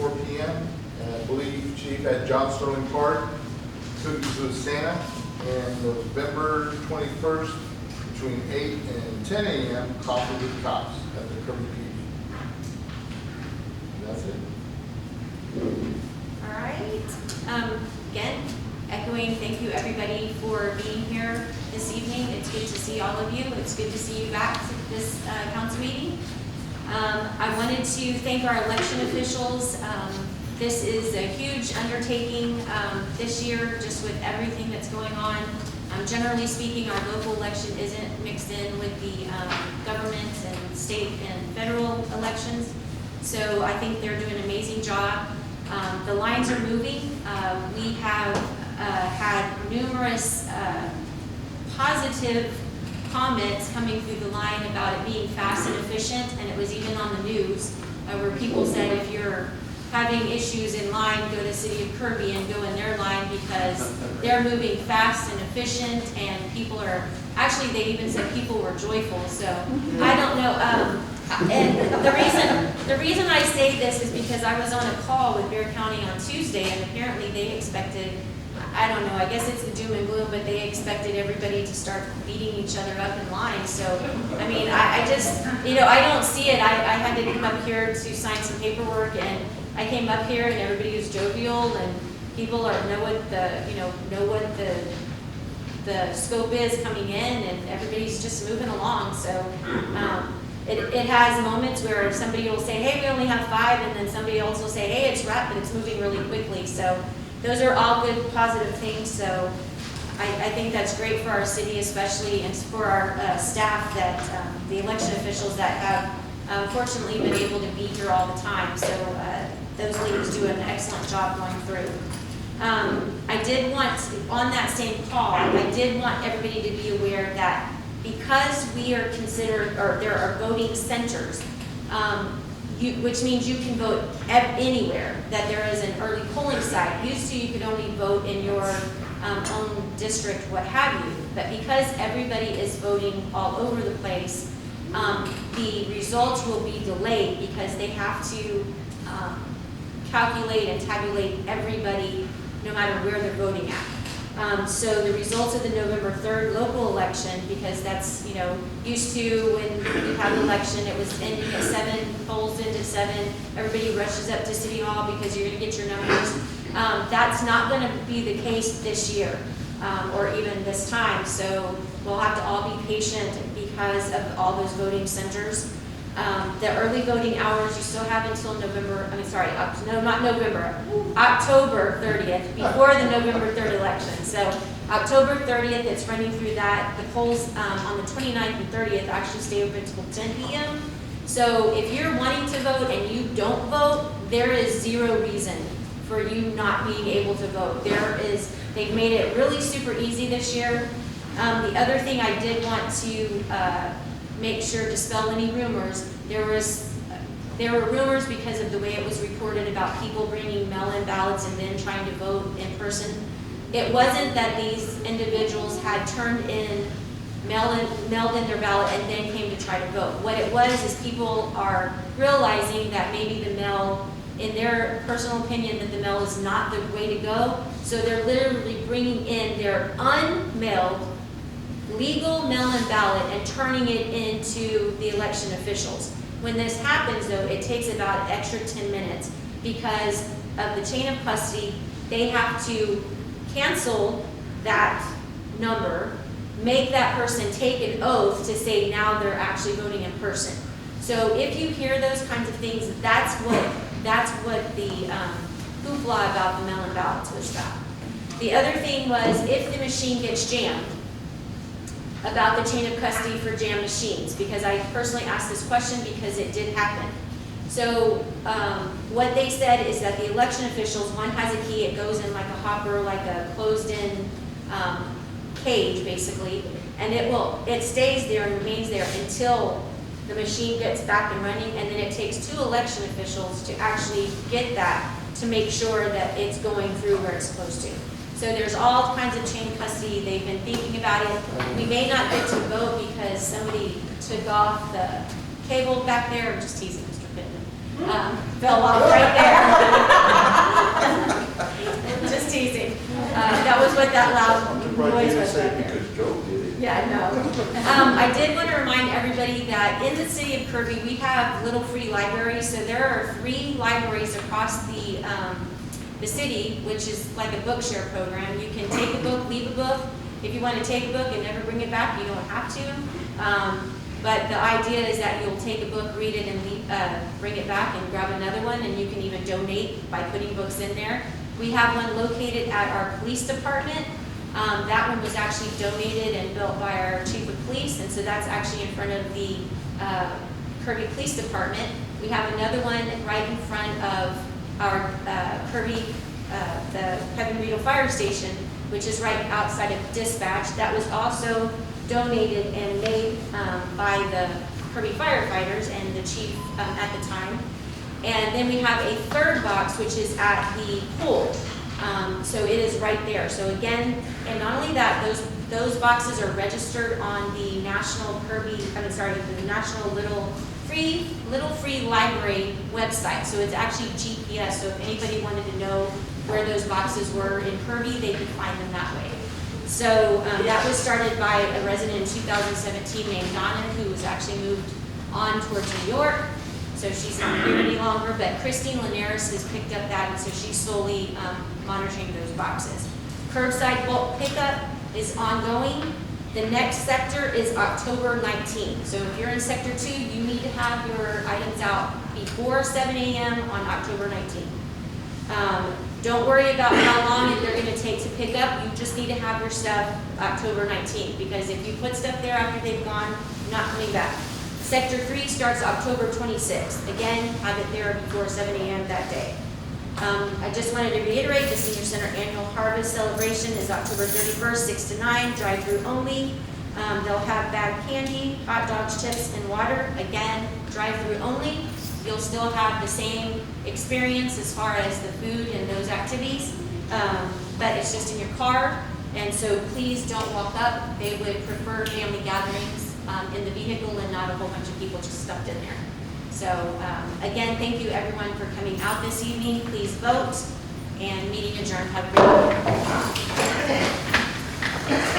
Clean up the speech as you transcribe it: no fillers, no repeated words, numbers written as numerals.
4 p.m. And I believe Chief at John Sterling Park, Cookies with Santa, and November 21st between 8 and 10 a.m. Coffee with Cops at the Kirby PD. That's it. All right. Again, echoing thank you everybody for being here this evening. It's good to see all of you. It's good to see you back to this council meeting. I wanted to thank our election officials. This is a huge undertaking this year, just with everything that's going on. Generally speaking, our local election isn't mixed in with the government and state and federal elections. So I think they're doing an amazing job. The lines are moving. We have had numerous positive comments coming through the line about it being fast and efficient, and it was even on the news where people said if you're having issues in line, go to the city of Kirby and go in their line because they're moving fast and efficient, and people are, actually they even said people were joyful, so I don't know. And the reason I say this is because I was on a call with Bear County on Tuesday, and apparently they expected, I don't know, I guess it's the doom and gloom, but they expected everybody to start beating each other up in line. So, I mean, I just, I don't see it. I had to come up here to sign some paperwork, and I came up here and everybody was jovial, and people know what the scope is coming in, and everybody's just moving along. So, it has moments where somebody will say, hey, we only have 5, and then somebody else will say, hey, it's wrapped, but it's moving really quickly. So those are all good, positive things. So I think that's great for our city, especially, and for our staff, that the election officials that have unfortunately been able to be here all the time. So those ladies do an excellent job going through. I did want, on that same call, I did want everybody to be aware that because we are considered, or there are voting centers, which means you can vote anywhere, that there is an early polling site. Used to, you could only vote in your own district, what have you. But because everybody is voting all over the place, the results will be delayed because they have to calculate and tabulate everybody no matter where they're voting at. So the results of the November 3rd local election, because that's, used to when we had an election, it was ending at 7, polls into 7, everybody rushes up to City Hall because you're going to get your numbers. That's not going to be the case this year, or even this time. So we'll have to all be patient because of all those voting centers. The early voting hours, you still have until October 30th, before the November 3rd election. So October 30th, it's running through that. The polls on the 29th and 30th actually stay open until 10 p.m. So if you're wanting to vote and you don't vote, there is zero reason for you not being able to vote. They've made it really super easy this year. The other thing I did want to make sure to dispel any rumors. There were rumors because of the way it was reported about people bringing mail-in ballots and then trying to vote in person. It wasn't that these individuals had turned in, mailed in their ballot and then came to try to vote. What it was is people are realizing that maybe the mail, in their personal opinion, that the mail is not the way to go. So they're literally bringing in their unmailed legal mail-in ballot and turning it into the election officials. When this happens, though, it takes about an extra 10 minutes because of the chain of custody. They have to cancel that number, make that person take an oath to say now they're actually voting in person. So if you hear those kinds of things, that's what the hoopla about the mail-in ballots was about. The other thing was if the machine gets jammed, about the chain of custody for jam machines, because I personally asked this question because it did happen. So what they said is that the election officials, one has a key, it goes in like a hopper, like a closed-in cage, basically, and it stays there and remains there until the machine gets back and running, and then it takes 2 election officials to actually get that to make sure that it's going through where it's supposed to. So there's all kinds of chain custody. They've been thinking about it. We may not get to vote because somebody took off the cable back there. I'm just teasing Mr. Pittman. Fell off right there. that loud I'm surprised noise you didn't was say back there. because Joe did it. Yeah, I know. I did want to remind everybody that in the city of Kirby, we have little free libraries. So there are 3 libraries across the city, which is like a book share program. You can take a book, leave a book. If you want to take a book and never bring it back, you don't have to. But the idea is that you'll take a book, read it, and bring it back and grab another one, and you can even donate by putting books in there. We have one located at our police department. That one was actually donated and built by our chief of police, and so that's actually in front of the Kirby Police Department. We have another one right in front of our Kirby, the Kevin Riedel Fire Station, which is right outside of dispatch. That was also donated and made by the Kirby firefighters and the chief at the time. And then we have a 3rd box, which is at the pool. So it is right there. So again, and not only that, those boxes are registered on the National the National Little Free Library website. So it's actually GPS. So if anybody wanted to know where those boxes were in Kirby, they could find them that way. So that was started by a resident in 2017 named Donna, who was actually moved on towards New York. So she's not here any longer, but Christine Linares has picked up that, and so she's solely monitoring those boxes. Curbside bulk pickup is ongoing. The next sector is October 19th. So if you're in Sector 2, you need to have your items out before 7 a.m. on October 19th. Don't worry about how long they're going to take to pick up. You just need to have your stuff October 19th, because if you put stuff there after they've gone, not coming back. Sector 3 starts October 26th. Again, have it there before 7 a.m. that day. I just wanted to reiterate, the Senior Center Annual Harvest Celebration is October 31st, 6 to 9, drive-through only. They'll have bagged candy, hot dogs, chips, and water. Again, drive-through only. You'll still have the same experience as far as the food and those activities, but it's just in your car. And so please don't walk up. They would prefer family gatherings in the vehicle and not a whole bunch of people just stuffed in there. So again, thank you everyone for coming out this evening. Please vote, and meeting adjourned. Have a great day.